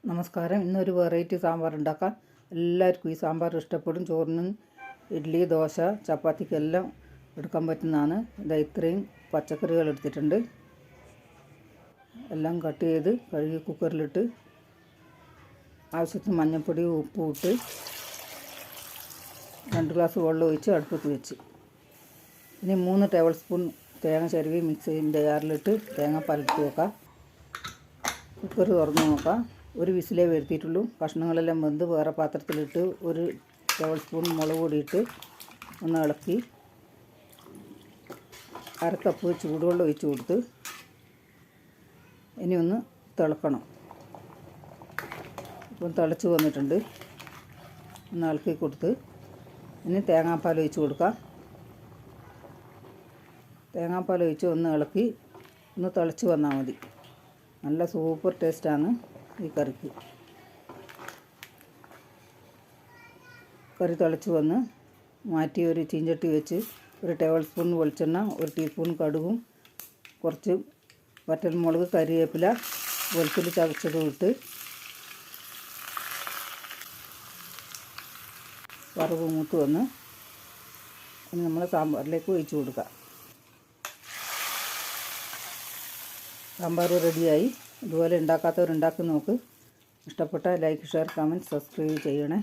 നമസ്കാരം. ഇന്നൊരു വെറൈറ്റി സാമ്പാർ ഉണ്ടാക്കാം. എല്ലാവർക്കും ഈ സാമ്പാർ ഇഷ്ടപ്പെടും. ചോറിനും ഇഡ്ഡലി, ദോശ, ചപ്പാത്തിക്കെല്ലാം എടുക്കാൻ പറ്റുന്നതാണ്. ഇത്രയും പച്ചക്കറികൾ എടുത്തിട്ടുണ്ട്. എല്ലാം കട്ട് ചെയ്ത് കഴുകി കുക്കറിലിട്ട് ആവശ്യത്തിന് മഞ്ഞൾപ്പൊടി, ഉപ്പും ഇട്ട് 2 ഗ്ലാസ് വെള്ളം ഒഴിച്ച് അടുപ്പത്ത് വെച്ച് ഇനി 3 ടേബിൾ സ്പൂൺ തേങ്ങ ചിരവി മിക്സിൻ്റെ ജാറിലിട്ട് തേങ്ങാപ്പാലിട്ട് വെക്കാം. കുക്കർ തുറന്ന് നോക്കാം. ഒരു വിസിലേ വരുത്തിയിട്ടുള്ളൂ. കഷ്ണങ്ങളെല്ലാം വെന്ത് വേറെ പാത്രത്തിലിട്ട് 1 ടേബിൾ സ്പൂൺ മുളക് പൊടി ഇട്ട് ഒന്ന് ഇളക്കി 1/2 കപ്പ് ചൂടുവെള്ളം ഒഴിച്ച് കൊടുത്ത് ഇനി ഒന്ന് തിളക്കണം. ഇപ്പം തിളച്ച് വന്നിട്ടുണ്ട്. ഒന്ന് ഇളക്കി കൊടുത്ത് ഇനി തേങ്ങാപ്പാൽ ഒഴിച്ച് കൊടുക്കാം. തേങ്ങാപ്പാൽ ഒഴിച്ച് ഒന്ന് ഇളക്കി ഒന്ന് തിളച്ച് വന്നാൽ മതി. നല്ല സൂപ്പർ ടേസ്റ്റാണ് ഈ കറിക്ക്. കറി തിളച്ച് വന്ന് മാറ്റി ഒരു ചീഞ്ചട്ടി വെച്ച് 1 ടേബിൾ സ്പൂൺ വെളിച്ചെണ്ണ, 1 ടീസ്പൂൺ കടുകും, കുറച്ച് വറ്റൽമുളക്, കരിവേപ്പില, വെളുത്തുള്ളി ചതച്ചതും ഇട്ട് വറവ് മൂത്ത് വന്ന് ഇനി നമ്മൾ സാമ്പാറിലേക്ക് ഒഴിച്ച് കൊടുക്കാം. സാമ്പാർ റെഡിയായി. ഇതുപോലെ ഉണ്ടാക്കാത്തവരുണ്ടാക്കി നോക്ക്. ഇഷ്ടപ്പെട്ട ലൈക്ക്, ഷെയർ, കമൻറ്റ്, സബ്സ്ക്രൈബ് ചെയ്യണേ.